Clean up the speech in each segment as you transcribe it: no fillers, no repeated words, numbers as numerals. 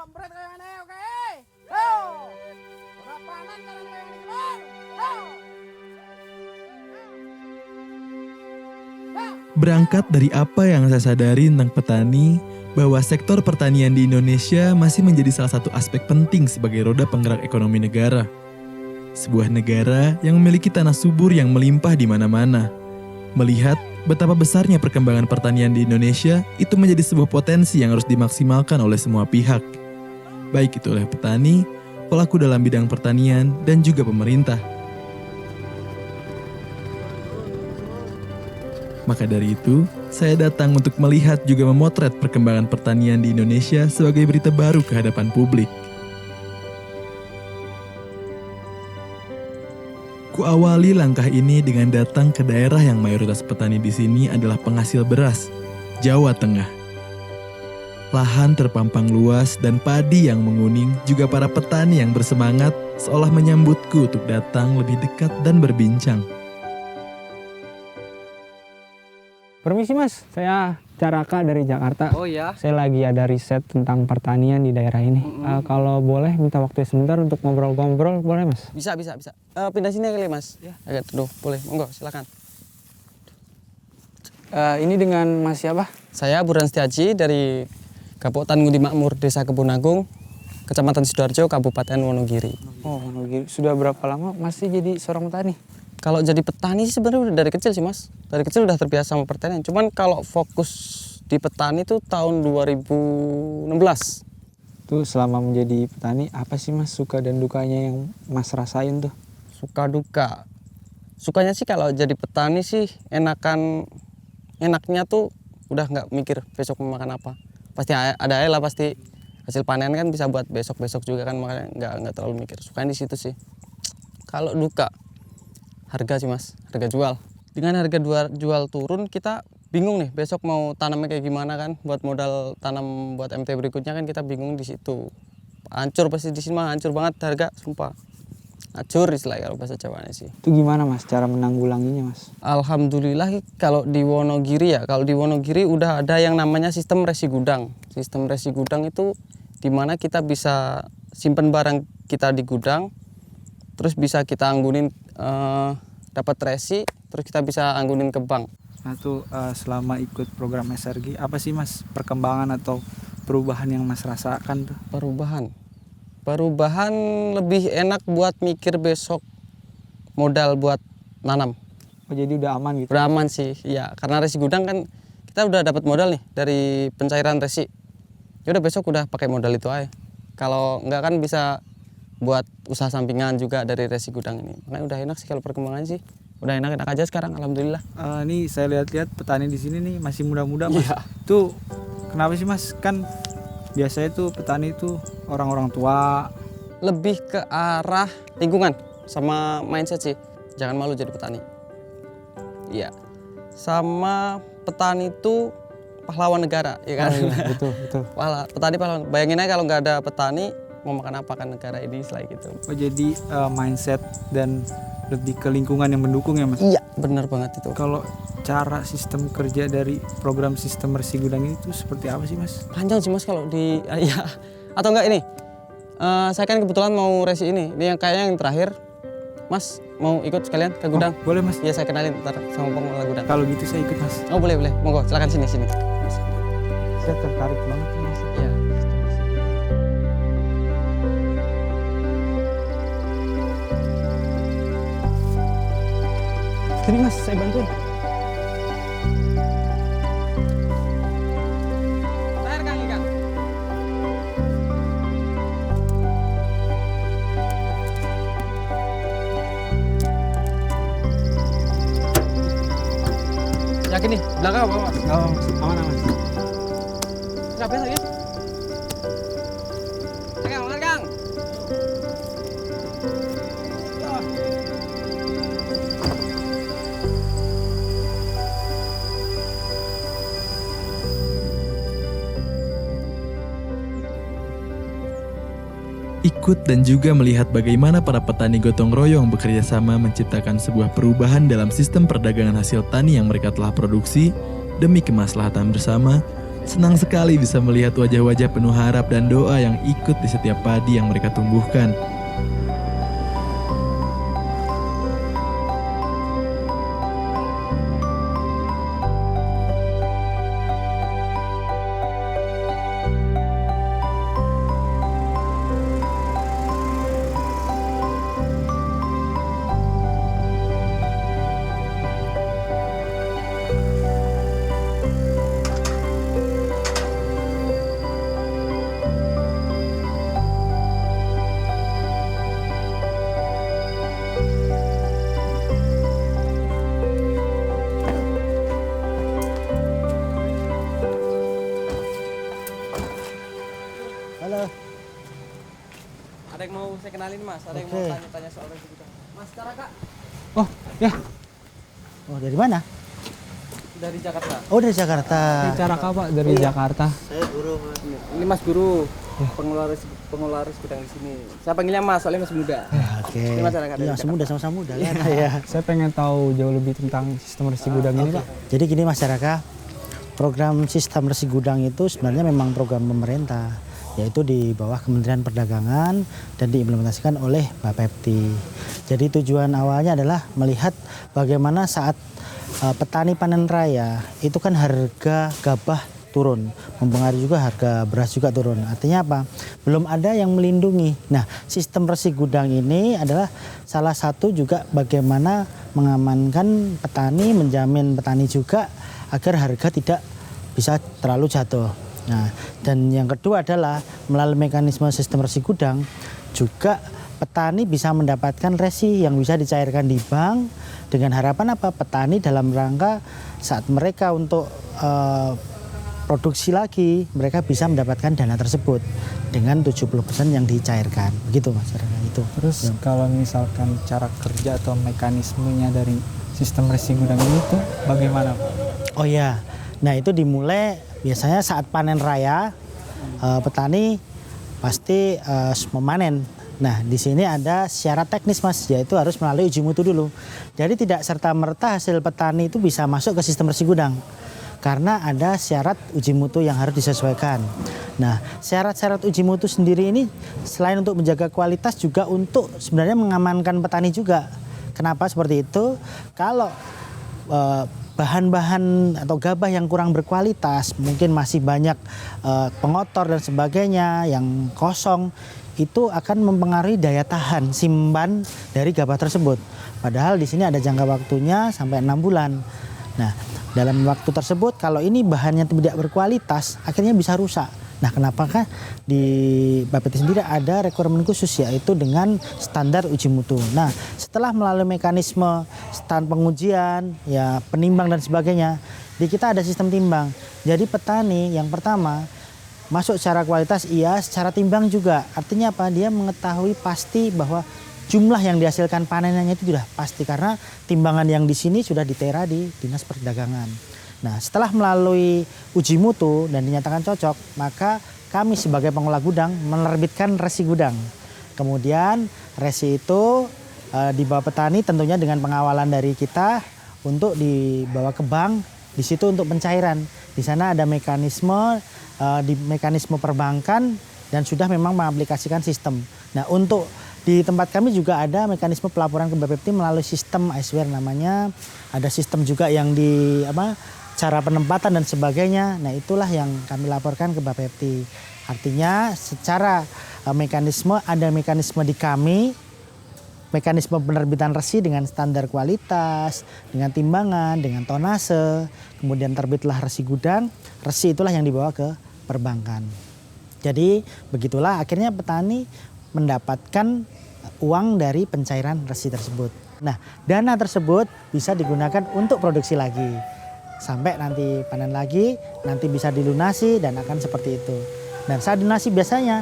Kampret kayak mana oke? Yo. Udah panen kalian kayak ini keluar. Yo. Berangkat dari apa yang saya sadari tentang petani, bahwa sektor pertanian di Indonesia masih menjadi salah satu aspek penting sebagai roda penggerak ekonomi negara. Sebuah negara yang memiliki tanah subur yang melimpah di mana-mana. Melihat betapa besarnya perkembangan pertanian di Indonesia, itu menjadi sebuah potensi yang harus dimaksimalkan oleh semua pihak. Baik itu oleh petani, pelaku dalam bidang pertanian, dan juga pemerintah. Maka dari itu, saya datang untuk melihat juga memotret perkembangan pertanian di Indonesia sebagai berita baru ke hadapan publik. Kuawali langkah ini dengan datang ke daerah yang mayoritas petani di sini adalah penghasil beras, Jawa Tengah. Lahan terpampang luas dan padi yang menguning, juga para petani yang bersemangat seolah menyambutku untuk datang lebih dekat dan berbincang. Permisi Mas, saya Caraka dari Jakarta. Oh ya. Saya lagi ada riset tentang pertanian di daerah ini. Kalau boleh minta waktu sebentar untuk ngobrol-ngobrol, boleh Mas? Bisa. Pindah sini kali Mas. Ya. Agak teduh, boleh. Monggo, silakan. Ini dengan Mas siapa? Saya Burhan Setiaji dari Kabupaten Ngudi Makmur, Desa Kebun Agung, Kecamatan Sidoarjo, Kabupaten Wonogiri. Oh, Wonogiri. Sudah berapa lama masih jadi seorang petani? Kalau jadi petani sih sebenarnya udah dari kecil sih Mas. Dari kecil udah terbiasa sama pertanian. Cuman kalau fokus di petani tuh tahun 2016. Tuh selama menjadi petani, apa sih Mas suka dan dukanya yang Mas rasain tuh? Suka duka. Sukanya sih kalau jadi petani sih enaknya tuh udah nggak mikir besok mau makan apa. Pasti ada lah, pasti hasil panen kan bisa buat besok juga kan, makanya nggak terlalu mikir. Sukanya di situ sih. Kalau duka, harga sih Mas, harga jual. Dengan harga jual turun, kita bingung nih besok mau tanamnya kayak gimana kan. Buat modal tanam buat MT berikutnya kan kita bingung di situ. Hancur pasti di sini mah, hancur banget harga, sumpah. Hancur istilahnya kalau bahasa Jawanya sih. Itu gimana Mas cara menanggulanginya Mas? Alhamdulillah kalau di Wonogiri udah ada yang namanya sistem resi gudang. Sistem resi gudang itu dimana kita bisa simpen barang kita di gudang, terus bisa kita anggunin dapat resi, terus kita bisa anggunin ke bank. Nah tuh selama ikut program SRG, apa sih Mas perkembangan atau perubahan yang Mas rasakan tuh? Perubahan lebih enak buat mikir besok modal buat nanam. Oh jadi udah aman gitu? Udah aman sih, ya karena resi gudang kan kita udah dapat modal nih dari pencairan resi. Ya udah besok udah pakai modal itu aja. Kalau enggak kan bisa buat usaha sampingan juga dari resi gudang ini. Makanya udah enak sih kalau perkembangan sih. Udah enak-enak aja sekarang, alhamdulillah. Nih saya lihat-lihat petani di sini nih masih muda-muda Mas. Iya. Tuh kenapa sih Mas? Kan biasanya tuh petani tuh orang-orang tua. Lebih ke arah lingkungan sama mindset sih. Jangan malu jadi petani. Iya. Sama petani itu pahlawan negara, ya kan? Oh, iya, betul. Petani pahlawan. Bayangin aja kalau nggak ada petani, mau makan apa kan negara ini selain gitu. Oh jadi mindset dan lebih ke lingkungan yang mendukung ya Mas? Iya, benar banget itu. Kalau cara sistem kerja dari program sistem resi gudang ini tuh seperti apa sih Mas? Panjang sih Mas kalau di ya. Atau enggak ini? Saya kan kebetulan mau resi ini. Ini yang kayaknya yang terakhir. Mas mau ikut sekalian ke gudang? Oh, boleh Mas. Iya, saya kenalin ntar sama pengelola gudang. Kalau gitu saya ikut Mas. Oh, boleh. Monggo, silakan sini. Mas. Saya tertarik banget nih Mas. Iya. Sini Mas, saya bantuin. Terakhir Kang Ikan. Yakin nih, belakang apa Mas? Oh, aman Mas. Siapa lagi? Kang. Ikut dan juga melihat bagaimana para petani gotong royong bekerja sama menciptakan sebuah perubahan dalam sistem perdagangan hasil tani yang mereka telah produksi demi kemaslahatan bersama, Senang sekali bisa melihat wajah-wajah penuh harap dan doa yang ikut di setiap padi yang mereka tumbuhkan. Halo. Ada yang mau saya kenalin Mas, ada yang Oke. mau tanya-tanya soal resi gudang. Mas Caraka Oh ya, Oh, dari mana? dari Jakarta. Oh, dari Jakarta. cara Pak dari Jakarta. Saya guru. Ini Mas Guru, pengelola resi gudang di sini. Saya panggilnya Mas, soalnya masih muda. Oke. Ini masyarakat dari Iya, Jakarta. muda sama-sama muda kan. Ya. Saya pengen tahu jauh lebih tentang sistem resi gudang ini Pak. Jadi gini masyarakat, program sistem resi gudang itu sebenarnya memang program pemerintah, yaitu di bawah Kementerian Perdagangan dan diimplementasikan oleh Bapepti. Jadi tujuan awalnya adalah melihat bagaimana saat petani panen raya itu kan harga gabah turun, mempengaruhi juga harga beras juga turun. Artinya apa? Belum ada yang melindungi. Nah, sistem resi gudang ini adalah salah satu juga bagaimana mengamankan petani, menjamin petani juga agar harga tidak bisa terlalu jatuh. Nah, dan yang kedua adalah melalui mekanisme sistem resi gudang juga petani bisa mendapatkan resi yang bisa dicairkan di bank dengan harapan apa? Petani dalam rangka saat mereka untuk produksi lagi, mereka bisa mendapatkan dana tersebut dengan 70% yang dicairkan. Begitu masyarakat itu. Terus kalau misalkan cara kerja atau mekanismenya dari sistem resi gudang ini tuh bagaimana Pak? Oh ya, nah itu dimulai biasanya saat panen raya, petani pasti memanen. Nah di sini ada syarat teknis Mas, yaitu harus melalui uji mutu dulu. Jadi tidak serta-merta hasil petani itu bisa masuk ke sistem resi gudang. Karena ada syarat uji mutu yang harus disesuaikan. Nah syarat-syarat uji mutu sendiri ini selain untuk menjaga kualitas juga untuk sebenarnya mengamankan petani juga. Kenapa seperti itu? Kalau bahan-bahan atau gabah yang kurang berkualitas, mungkin masih banyak pengotor dan sebagainya yang kosong, itu akan mempengaruhi daya tahan simpan dari gabah tersebut. Padahal di sini ada jangka waktunya sampai 6 bulan. Nah, dalam waktu tersebut kalau ini bahannya tidak berkualitas, akhirnya bisa rusak. Nah, kenapakah di Bapepti sendiri ada requirement khusus, yaitu dengan standar uji mutu. Nah, setelah melalui mekanisme stand pengujian, ya penimbang dan sebagainya, di kita ada sistem timbang. Jadi petani yang pertama masuk secara kualitas, iya, secara timbang juga. Artinya apa? Dia mengetahui pasti bahwa jumlah yang dihasilkan panenannya itu sudah pasti karena timbangan yang di sini sudah ditera di Dinas Perdagangan. Nah, setelah melalui uji mutu dan dinyatakan cocok, maka kami sebagai pengelola gudang menerbitkan resi gudang. Kemudian resi itu dibawa petani tentunya dengan pengawalan dari kita untuk dibawa ke bank, di situ untuk pencairan. Di sana ada mekanisme di mekanisme perbankan dan sudah memang mengaplikasikan sistem. Nah, untuk di tempat kami juga ada mekanisme pelaporan ke Bapepti melalui sistem iSware namanya. Ada sistem juga yang di cara penempatan dan sebagainya. Nah, itulah yang kami laporkan ke Bapepti. Artinya secara mekanisme ada mekanisme di kami, mekanisme penerbitan resi dengan standar kualitas, dengan timbangan, dengan tonase, kemudian terbitlah resi gudang. Resi itulah yang dibawa ke perbankan. Jadi begitulah akhirnya petani mendapatkan uang dari pencairan resi tersebut. Nah, dana tersebut bisa digunakan untuk produksi lagi. Sampai nanti panen lagi, nanti bisa dilunasi dan akan seperti itu. Dan saat dilunasi biasanya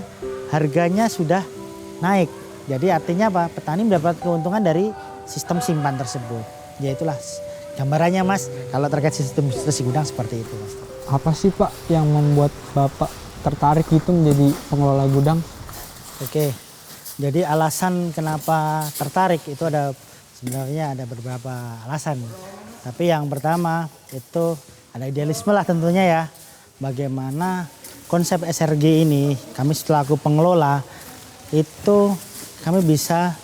harganya sudah naik. Jadi artinya apa? Petani mendapat keuntungan dari sistem simpan tersebut. Ya itulah gambarannya Mas, kalau terkait sistem resi gudang seperti itu Mas. Apa sih Pak yang membuat Bapak tertarik itu menjadi pengelola gudang? Oke, jadi alasan kenapa tertarik itu sebenarnya ada beberapa alasan. Tapi yang pertama itu ada idealisme lah tentunya ya. bagaimana konsep SRG ini, kami selaku pengelola itu kami bisa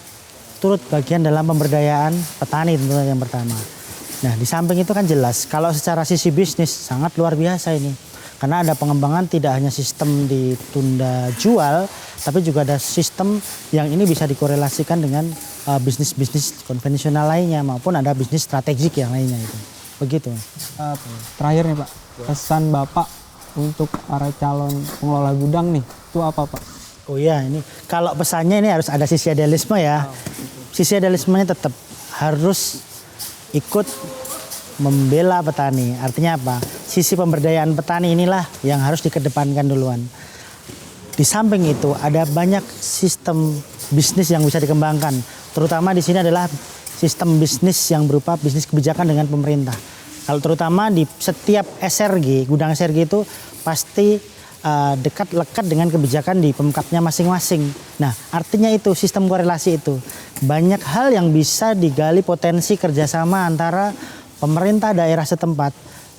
turut bagian dalam pemberdayaan petani tentunya yang pertama. Nah di samping itu kan jelas kalau secara sisi bisnis sangat luar biasa ini. Karena ada pengembangan tidak hanya sistem ditunda jual, tapi juga ada sistem yang ini bisa dikorelasikan dengan bisnis-bisnis konvensional lainnya maupun ada bisnis strategik yang lainnya itu. Begitu. Terakhir nih Pak, pesan Bapak untuk para calon pengelola gudang nih, itu apa Pak? Oh iya, ini kalau pesannya ini harus ada sisi idealisme ya. Sisi idealismenya tetap harus ikut membela petani. Artinya apa? Sisi pemberdayaan petani inilah yang harus dikedepankan duluan. Di samping itu ada banyak sistem bisnis yang bisa dikembangkan. Terutama di sini adalah sistem bisnis yang berupa bisnis kebijakan dengan pemerintah. Kalau terutama di setiap SRG, gudang SRG itu pasti dekat lekat dengan kebijakan di pemkapnya masing-masing. Nah, artinya itu sistem korelasi itu banyak hal yang bisa digali potensi kerjasama antara pemerintah daerah setempat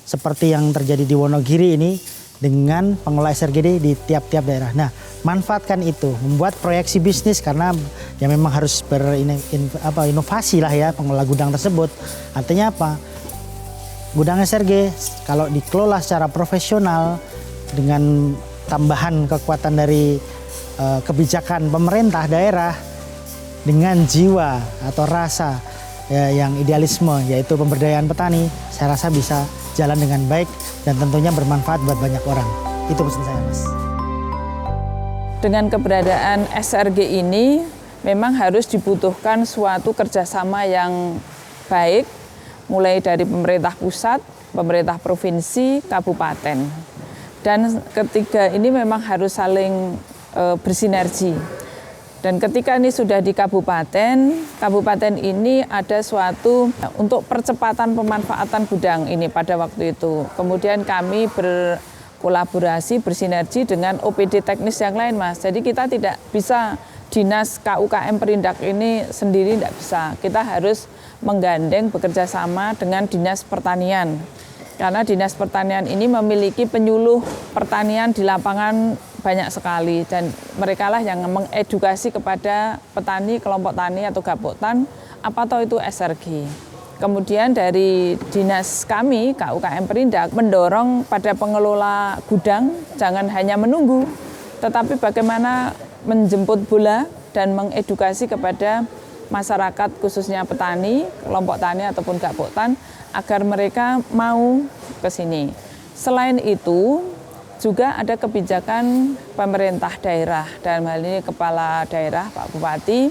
seperti yang terjadi di Wonogiri ini dengan pengelola SRGD di tiap-tiap daerah. Nah, manfaatkan itu, membuat proyeksi bisnis karena ya memang harus berinovasi lah ya pengelola gudang tersebut. Artinya apa? Gudang SRG kalau dikelola secara profesional dengan tambahan kekuatan dari kebijakan pemerintah daerah dengan jiwa atau rasa ya, yang idealisme yaitu pemberdayaan petani, saya rasa bisa jalan dengan baik dan tentunya bermanfaat buat banyak orang. Itu pesan saya, Mas. Dengan keberadaan SRG ini memang harus dibutuhkan suatu kerjasama yang baik, mulai dari pemerintah pusat, pemerintah provinsi, kabupaten. Dan ketiga ini memang harus saling bersinergi. Dan ketika ini sudah di kabupaten ini ada suatu untuk percepatan pemanfaatan gudang ini pada waktu itu. Kemudian kami berkolaborasi, bersinergi dengan OPD teknis yang lain, Mas. Jadi kita tidak bisa dinas KUKM Perindak ini sendiri, tidak bisa. Kita harus menggandeng bekerja sama dengan dinas pertanian. Karena dinas pertanian ini memiliki penyuluh pertanian di lapangan banyak sekali dan mereka lah yang mengedukasi kepada petani, kelompok tani atau gapotan apa toh itu SRG. Kemudian dari dinas kami KUKM Perindak mendorong pada pengelola gudang jangan hanya menunggu, tetapi bagaimana menjemput bola dan mengedukasi kepada masyarakat khususnya petani, kelompok tani ataupun gapotan agar mereka mau ke sini. Selain itu juga ada kebijakan pemerintah daerah, dalam hal ini kepala daerah Pak Bupati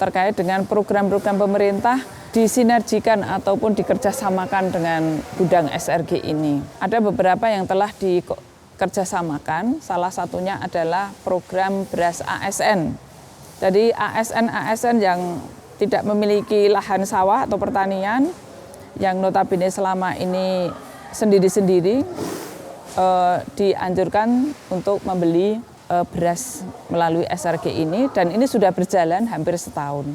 terkait dengan program-program pemerintah disinergikan ataupun dikerjasamakan dengan gudang SRG ini. Ada beberapa yang telah dikerjasamakan, salah satunya adalah program beras ASN. Jadi ASN yang tidak memiliki lahan sawah atau pertanian, yang notabene selama ini sendiri-sendiri dianjurkan untuk membeli beras melalui SRG ini dan ini sudah berjalan hampir setahun.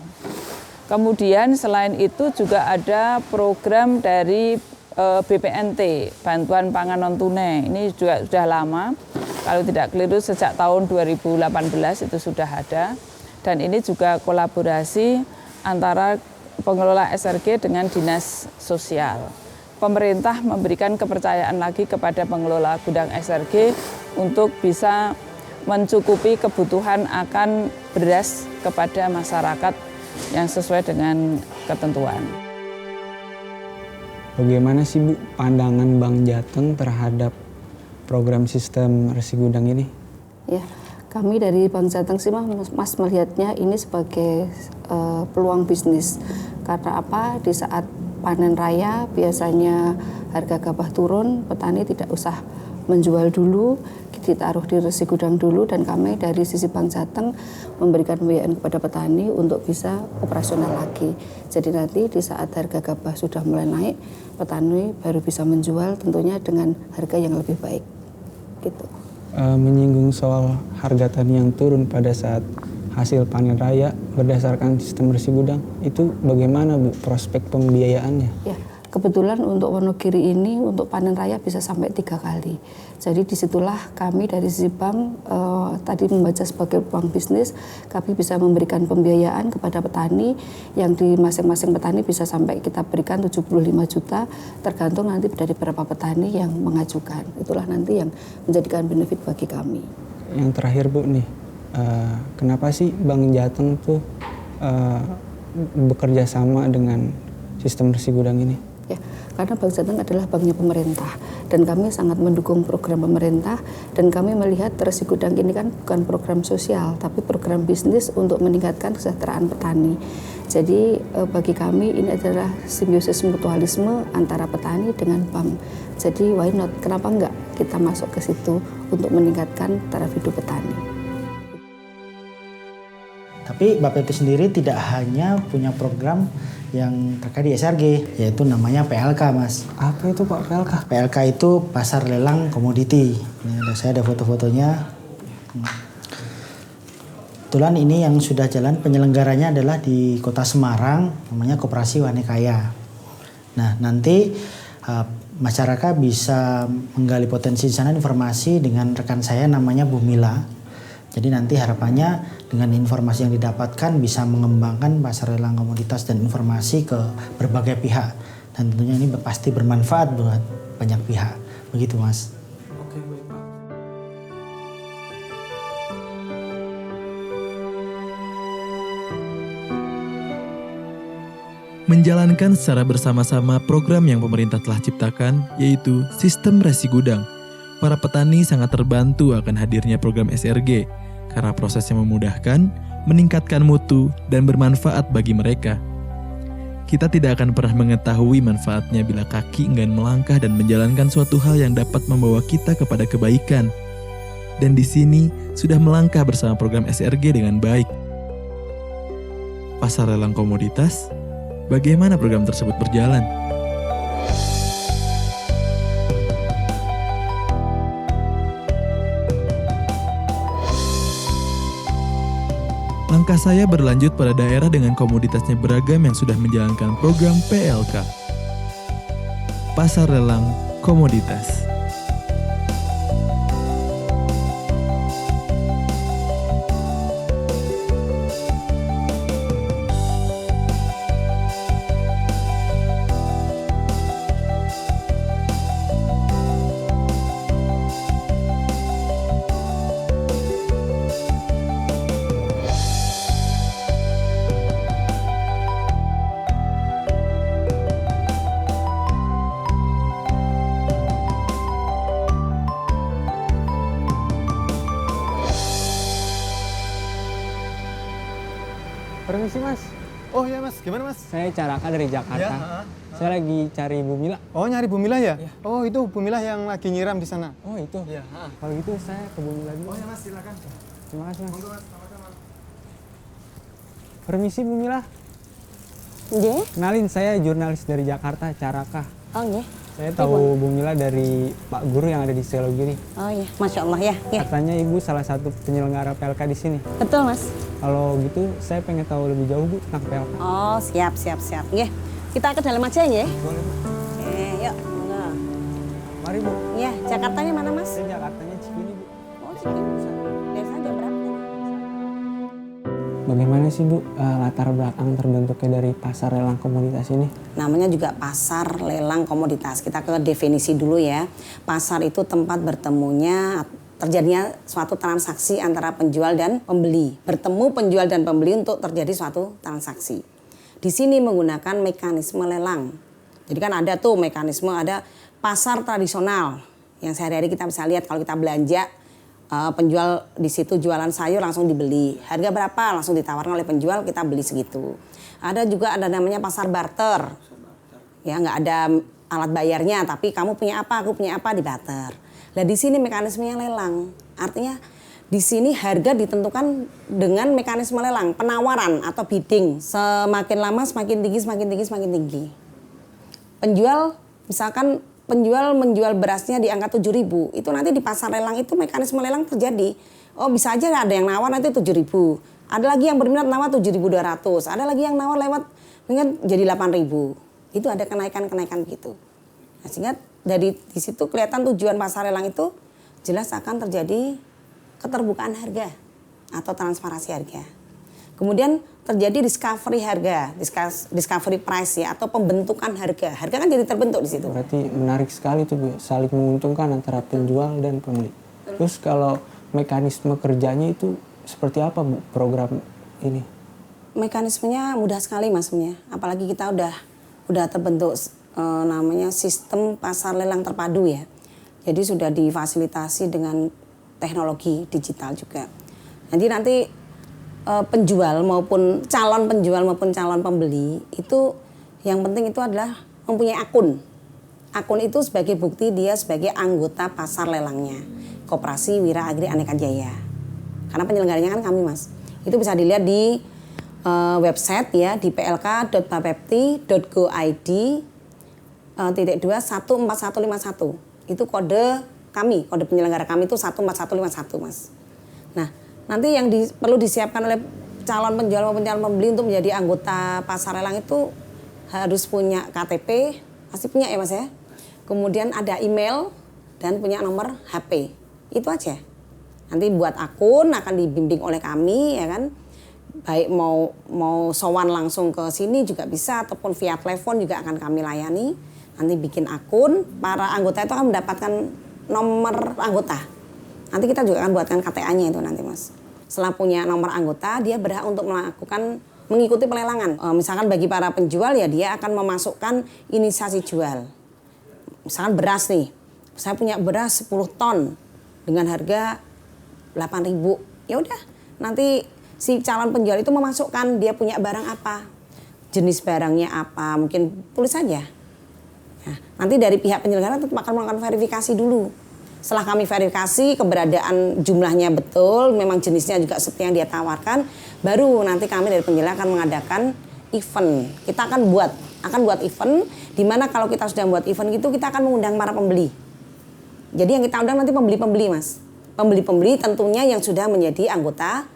Kemudian selain itu juga ada program dari BPNT, Bantuan Pangan Non Tunai. Ini juga sudah lama, kalau tidak keliru sejak tahun 2018 itu sudah ada. Dan ini juga kolaborasi antara pengelola SRG dengan dinas sosial. Pemerintah memberikan kepercayaan lagi kepada pengelola gudang SRG untuk bisa mencukupi kebutuhan akan beras kepada masyarakat yang sesuai dengan ketentuan. Bagaimana sih Bu pandangan Bank Jateng terhadap program sistem resi gudang ini? Ya, kami dari Bank Jateng sih Mas melihatnya ini sebagai peluang bisnis. Karena apa? Di saat panen raya biasanya harga gabah turun, petani tidak usah menjual dulu, ditaruh di resi gudang dulu dan kami dari sisi Bank Jateng memberikan pembiayaan kepada petani untuk bisa operasional lagi. Jadi nanti di saat harga gabah sudah mulai naik, petani baru bisa menjual tentunya dengan harga yang lebih baik. Gitu. Menyinggung soal harga tani yang turun pada saat hasil panen raya berdasarkan sistem resi gudang, itu bagaimana Bu prospek pembiayaannya? Ya, Kebetulan untuk Wonogiri ini untuk panen raya bisa sampai 3 kali. Jadi disitulah kami dari sisi bank tadi membaca sebagai peluang bisnis, kami bisa memberikan pembiayaan kepada petani yang di masing-masing petani bisa sampai kita berikan 75 juta tergantung nanti dari berapa petani yang mengajukan. Itulah nanti yang menjadikan benefit bagi kami. Yang terakhir Bu nih, kenapa sih Bank Jateng tuh bekerja sama dengan sistem resi gudang ini? Ya, karena Bank Jateng adalah banknya pemerintah dan kami sangat mendukung program pemerintah dan kami melihat resi gudang ini kan bukan program sosial tapi program bisnis untuk meningkatkan kesejahteraan petani. Jadi bagi kami ini adalah simbiosis mutualisme antara petani dengan bank. Jadi why not? Kenapa enggak kita masuk ke situ untuk meningkatkan taraf hidup petani? Tapi Bapak itu sendiri tidak hanya punya program yang terkait di SRG, yaitu namanya PLK, Mas. Apa itu Pak PLK? PLK itu pasar lelang komoditi. Ini saya ada foto-fotonya. Kebetulan ini yang sudah jalan penyelenggaranya adalah di Kota Semarang, namanya Koperasi Wanekaya. Nah, nanti masyarakat bisa menggali potensi di sana informasi dengan rekan saya namanya Bu Mila. Jadi nanti harapannya dengan informasi yang didapatkan bisa mengembangkan pasar lelang komoditas dan informasi ke berbagai pihak. Dan tentunya ini pasti bermanfaat buat banyak pihak. Begitu, Mas. Oke, baik Pak. Menjalankan secara bersama-sama program yang pemerintah telah ciptakan, yaitu sistem resi gudang. Para petani sangat terbantu akan hadirnya program SRG, karena prosesnya memudahkan, meningkatkan mutu, dan bermanfaat bagi mereka. Kita tidak akan pernah mengetahui manfaatnya bila kaki enggan melangkah dan menjalankan suatu hal yang dapat membawa kita kepada kebaikan. Dan di sini sudah melangkah bersama program SRG dengan baik. Pasar lelang komoditas, bagaimana program tersebut berjalan? Langkah saya berlanjut pada daerah dengan komoditasnya beragam yang sudah menjalankan program PLK. Pasar lelang komoditas. Permisi Mas, Oh ya Mas, gimana Mas? saya Caraka dari Jakarta. Ya, Saya lagi cari Bu Mila. Oh nyari Bu Mila ya? Oh itu Bu Mila yang lagi nyiram di sana. Oh itu? Iya. Kalau gitu saya ke Bu Mila dulu. Oh ya Mas, silakan. Terima kasih Mas. Monggo Mas, sama-sama. Permisi Bu Mila. Nggih. Kenalin, saya jurnalis dari Jakarta, Caraka. Oh nggih. Saya tahu Bu Mila dari Pak Guru yang ada di Selogiri. Oh iya, Masya Allah ya. Ya. Katanya Ibu salah satu penyelenggara PLK di sini. Betul Mas. Kalau gitu saya pengen tahu lebih jauh Bu tentang PLK. Oh siap. Nggih. Kita ke dalam aja ya. Boleh Bu. Yuk. Monggo. Mari Bu. Iya, Jakartanya mana Mas? Saya Jakartanya Cikini Bu. Oh Cikini. Desa jam berapa? Bagaimana sih Bu latar belakang terbentuknya dari pasar lelang komoditas ini? Namanya juga pasar lelang komoditas. Kita ke definisi dulu ya. Pasar itu tempat bertemunya terjadinya suatu transaksi antara penjual dan pembeli. Bertemu penjual dan pembeli untuk terjadi suatu transaksi. Di sini menggunakan mekanisme lelang. Jadi kan ada tuh mekanisme, ada pasar tradisional yang sehari-hari kita bisa lihat kalau kita belanja, penjual di situ jualan sayur langsung dibeli. Harga berapa langsung ditawarkan oleh penjual, kita beli segitu. Ada juga ada namanya pasar barter. Ya nggak ada alat bayarnya, tapi kamu punya apa, aku punya apa, di barter. Nah di sini mekanismenya lelang. Artinya di sini harga ditentukan dengan mekanisme lelang, penawaran atau bidding. Semakin lama semakin tinggi, semakin tinggi, semakin tinggi. Penjual, misalkan penjual menjual berasnya di angka 7.000, itu nanti di pasar lelang itu mekanisme lelang terjadi. Oh bisa aja ada yang nawar nanti 7.000. Ada lagi yang berminat nawar 7.200, ada lagi yang nawar lewat mungkin jadi 8.000. Itu ada kenaikan-kenaikan begitu. Nah, sehingga dari di situ kelihatan tujuan pasar lelang itu jelas akan terjadi keterbukaan harga atau transparansi harga. Kemudian terjadi discovery harga, discovery price ya, atau pembentukan harga. Harga kan jadi terbentuk di situ. Berarti menarik sekali tuh Bu, saling menguntungkan antara penjual dan pembeli. Terus kalau mekanisme kerjanya itu seperti apa Bu program ini? Mekanismenya mudah sekali Mas, apalagi kita udah terbentuk namanya sistem pasar lelang terpadu ya. Jadi sudah difasilitasi dengan teknologi digital juga. Jadi nanti penjual maupun calon penjual maupun calon pembeli itu yang penting itu adalah mempunyai akun. Akun itu sebagai bukti dia sebagai anggota pasar lelangnya. Koperasi Wira Agri Aneka Jaya. Karena penyelenggaranya kan kami Mas. Itu bisa dilihat di website ya di plk.bapepti.go.id /14151. Itu kode kami, kode penyelenggara kami itu 14151 Mas. Nah, nanti yang perlu disiapkan oleh calon penjual maupun calon pembeli untuk menjadi anggota pasar lelang itu harus punya KTP, pasti punya ya Mas ya. Kemudian ada email dan punya nomor HP. Itu aja. Nanti buat akun akan dibimbing oleh kami ya kan. Baik mau sowan langsung ke sini juga bisa ataupun via telepon juga akan kami layani. Nanti bikin akun, para anggota itu akan mendapatkan nomor anggota. Nanti kita juga akan buatkan KTA-nya itu nanti Mas. Setelah punya nomor anggota, dia berhak untuk mengikuti pelelangan. Misalkan bagi para penjual ya dia akan memasukkan inisiasi jual. Misalkan beras nih, saya punya beras 10 ton dengan harga 8.000. Ya udah, nanti si calon penjual itu memasukkan dia punya barang apa, jenis barangnya apa, mungkin tulis saja. Nah, nanti dari pihak penyelenggara tetap akan melakukan verifikasi dulu. Setelah kami verifikasi keberadaan jumlahnya betul, memang jenisnya juga seperti yang dia tawarkan, baru nanti kami dari penyelenggara akan mengadakan event. Kita akan buat event, di mana kalau kita sudah buat event gitu, kita akan mengundang para pembeli. Jadi yang kita undang nanti pembeli-pembeli Mas. Pembeli-pembeli tentunya yang sudah menjadi anggota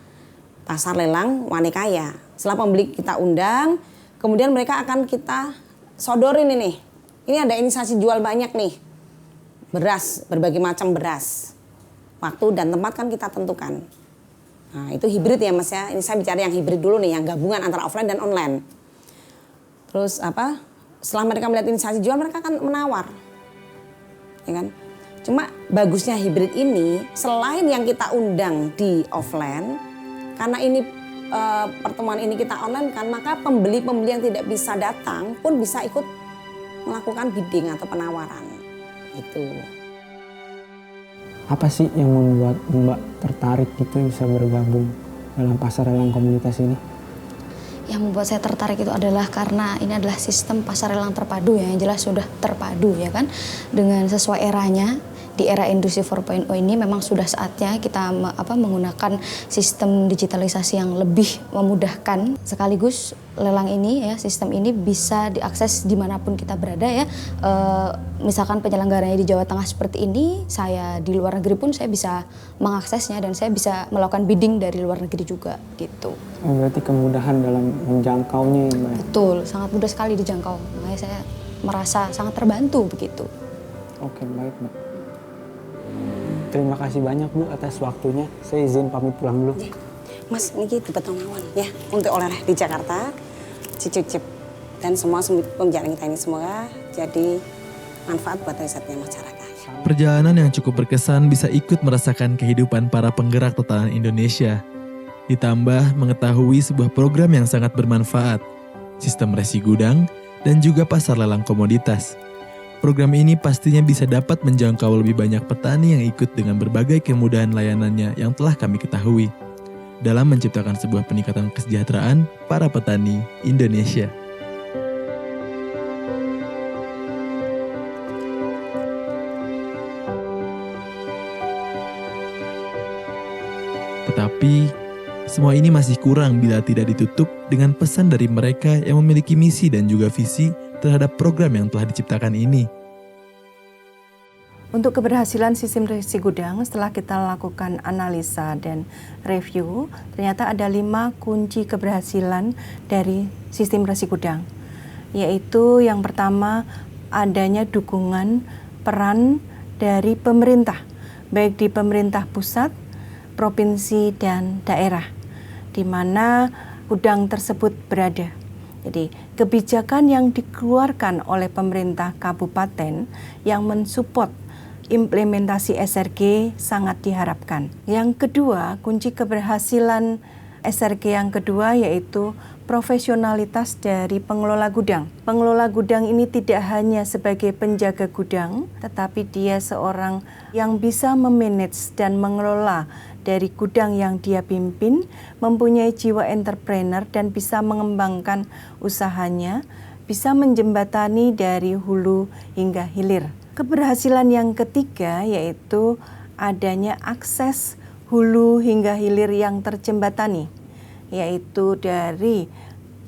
pasar lelang Wanekaya. Setelah pembeli kita undang, kemudian mereka akan kita sodorin ini. Ini ada inisiasi jual banyak nih. Beras, berbagai macam beras. Waktu dan tempat kan kita tentukan. Nah, itu hibrid ya Mas ya. Ini saya bicara yang hibrid dulu nih, yang gabungan antara offline dan online. Terus setelah mereka melihat inisiasi jual, mereka akan menawar. Ya kan? Cuma bagusnya hibrid ini, selain yang kita undang di offline, karena ini pertemuan ini kita online kan, maka pembeli-pembeli yang tidak bisa datang pun bisa ikut melakukan bidding atau penawaran. Itu. Apa sih yang membuat Mbak tertarik gitu bisa bergabung dalam pasar lelang komunitas ini? Yang membuat saya tertarik itu adalah karena ini adalah sistem pasar lelang terpadu ya, yang jelas sudah terpadu ya kan, dengan sesuai eranya. Di era industri 4.0 ini memang sudah saatnya kita menggunakan sistem digitalisasi yang lebih memudahkan. Sekaligus lelang ini ya, sistem ini bisa diakses dimanapun kita berada ya. Misalkan penyelenggaranya di Jawa Tengah seperti ini, saya di luar negeri pun saya bisa mengaksesnya dan saya bisa melakukan bidding dari luar negeri juga gitu. Berarti kemudahan dalam menjangkaunya ya Mbak? Betul, sangat mudah sekali dijangkau. Makanya saya merasa sangat terbantu begitu. Oke, baik Mbak. Terima kasih banyak Bu atas waktunya. Saya izin pamit pulang dulu. Mas, ini Betong Mawon ya, untuk oleh-oleh di Jakarta, Cicip dan semua pembicaraan kita ini semoga jadi manfaat buat risetnya masyarakat. Perjalanan yang cukup berkesan bisa ikut merasakan kehidupan para penggerak tatanan Indonesia. Ditambah mengetahui sebuah program yang sangat bermanfaat, sistem resi gudang, dan juga pasar lelang komoditas. Program ini pastinya bisa dapat menjangkau lebih banyak petani yang ikut dengan berbagai kemudahan layanannya yang telah kami ketahui dalam menciptakan sebuah peningkatan kesejahteraan para petani Indonesia. Tetapi, semua ini masih kurang bila tidak ditutup dengan pesan dari mereka yang memiliki misi dan juga visi terhadap program yang telah diciptakan ini. Untuk keberhasilan sistem resi gudang, setelah kita lakukan analisa dan review, ternyata ada 5 kunci keberhasilan dari sistem resi gudang. yaitu yang pertama adanya dukungan peran dari pemerintah, baik di pemerintah pusat, provinsi, dan daerah, di mana gudang tersebut berada. Jadi kebijakan yang dikeluarkan oleh pemerintah kabupaten yang mensupport implementasi SRG sangat diharapkan. Yang kedua, kunci keberhasilan SRG yang kedua yaitu profesionalitas dari pengelola gudang. Pengelola gudang ini tidak hanya sebagai penjaga gudang, tetapi dia seorang yang bisa memanage dan mengelola dari gudang yang dia pimpin, mempunyai jiwa entrepreneur dan bisa mengembangkan usahanya, bisa menjembatani dari hulu hingga hilir. Keberhasilan yang ketiga yaitu adanya akses hulu hingga hilir yang terjembatani, yaitu dari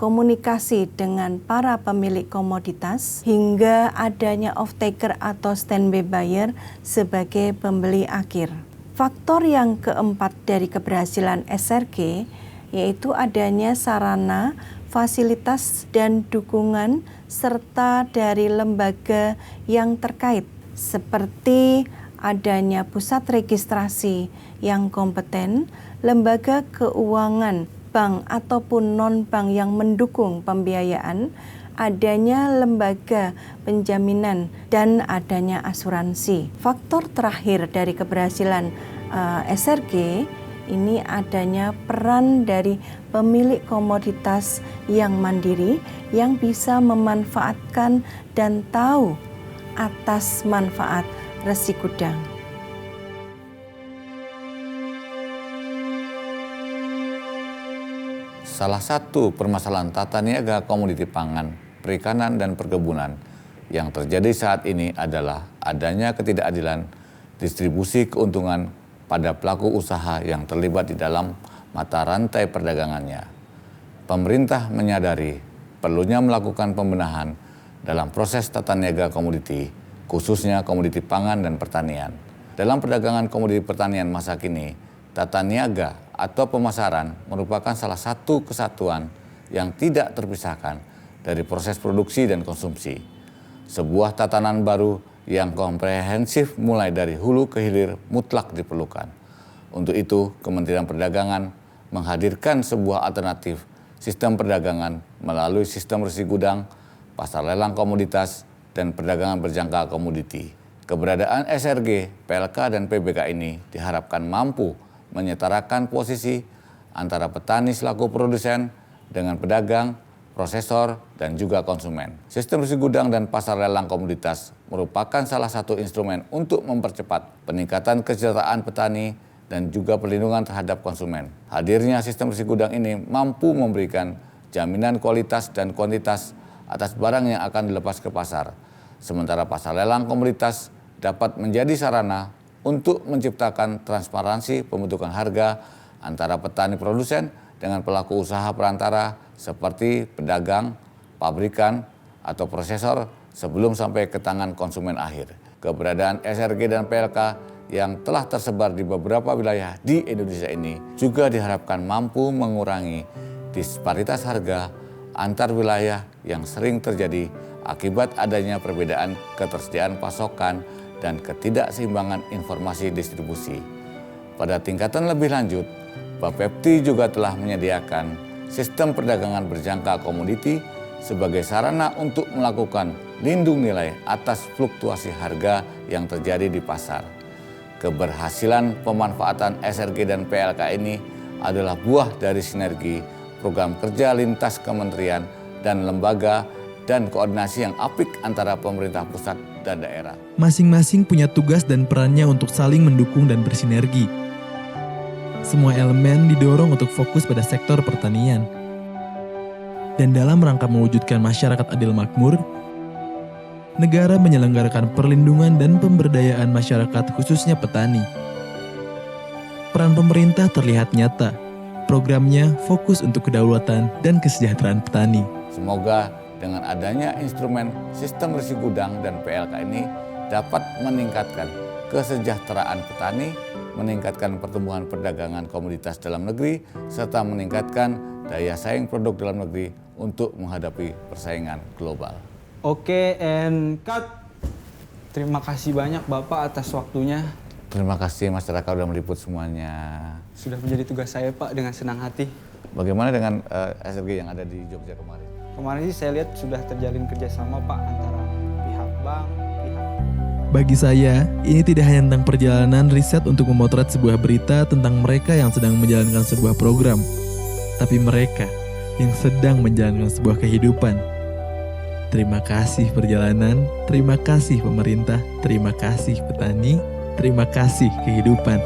komunikasi dengan para pemilik komoditas hingga adanya off-taker atau standby buyer sebagai pembeli akhir. Faktor yang keempat dari keberhasilan SRG yaitu adanya sarana, fasilitas, dan dukungan serta dari lembaga yang terkait seperti adanya pusat registrasi yang kompeten, lembaga keuangan, bank ataupun non-bank yang mendukung pembiayaan, adanya lembaga penjaminan, dan adanya asuransi. Faktor terakhir dari keberhasilan SRG ini adanya peran dari pemilik komoditas yang mandiri yang bisa memanfaatkan dan tahu atas manfaat resi gudang. Salah satu permasalahan tata niaga komoditi pangan, perikanan, dan perkebunan yang terjadi saat ini adalah adanya ketidakadilan distribusi keuntungan pada pelaku usaha yang terlibat di dalam mata rantai perdagangannya. Pemerintah menyadari perlunya melakukan pembenahan dalam proses tata niaga komoditi, khususnya komoditi pangan dan pertanian. Dalam perdagangan komoditi pertanian masa kini, tata niaga atau pemasaran merupakan salah satu kesatuan yang tidak terpisahkan dari proses produksi dan konsumsi. Sebuah tatanan baru yang komprehensif mulai dari hulu ke hilir mutlak diperlukan. Untuk itu, Kementerian Perdagangan menghadirkan sebuah alternatif sistem perdagangan melalui sistem resi gudang, pasar lelang komoditas, dan perdagangan berjangka komoditi. Keberadaan SRG, PLK, dan PBK ini diharapkan mampu menyetarakan posisi antara petani selaku produsen dengan pedagang, prosesor, dan juga konsumen. Sistem resi gudang dan pasar lelang komoditas merupakan salah satu instrumen untuk mempercepat peningkatan kesejahteraan petani dan juga perlindungan terhadap konsumen. Hadirnya sistem resi gudang ini mampu memberikan jaminan kualitas dan kuantitas atas barang yang akan dilepas ke pasar. Sementara pasar lelang komoditas dapat menjadi sarana untuk menciptakan transparansi pembentukan harga antara petani produsen dengan pelaku usaha perantara seperti pedagang, pabrikan, atau prosesor sebelum sampai ke tangan konsumen akhir. Keberadaan SRG dan PLK yang telah tersebar di beberapa wilayah di Indonesia ini juga diharapkan mampu mengurangi disparitas harga antar wilayah yang sering terjadi akibat adanya perbedaan ketersediaan pasokan dan ketidakseimbangan informasi distribusi. Pada tingkatan lebih lanjut, Bapepti juga telah menyediakan sistem perdagangan berjangka komoditi sebagai sarana untuk melakukan lindung nilai atas fluktuasi harga yang terjadi di pasar. Keberhasilan pemanfaatan SRG dan PLK ini adalah buah dari sinergi program kerja lintas kementerian dan lembaga dan koordinasi yang apik antara pemerintah pusat dan daerah. Masing-masing punya tugas dan perannya untuk saling mendukung dan bersinergi. Semua elemen didorong untuk fokus pada sektor pertanian. Dan dalam rangka mewujudkan masyarakat adil makmur, negara menyelenggarakan perlindungan dan pemberdayaan masyarakat khususnya petani. Peran pemerintah terlihat nyata. Programnya fokus untuk kedaulatan dan kesejahteraan petani. Semoga dengan adanya instrumen sistem resi gudang dan PLK ini dapat meningkatkan kesejahteraan petani, meningkatkan pertumbuhan perdagangan komoditas dalam negeri, serta meningkatkan daya saing produk dalam negeri untuk menghadapi persaingan global. Oke, and cut. Terima kasih banyak Bapak atas waktunya. Terima kasih masyarakat sudah meliput semuanya. Sudah menjadi tugas saya Pak dengan senang hati. Bagaimana dengan SRG yang ada di Jogja kemarin? Kemarin sih saya lihat sudah terjalin kerjasama Pak antara pihak bank, Bagi saya, ini tidak hanya tentang perjalanan riset untuk memotret sebuah berita tentang mereka yang sedang menjalankan sebuah program, tapi mereka yang sedang menjalankan sebuah kehidupan. Terima kasih perjalanan, terima kasih pemerintah, terima kasih petani, terima kasih kehidupan.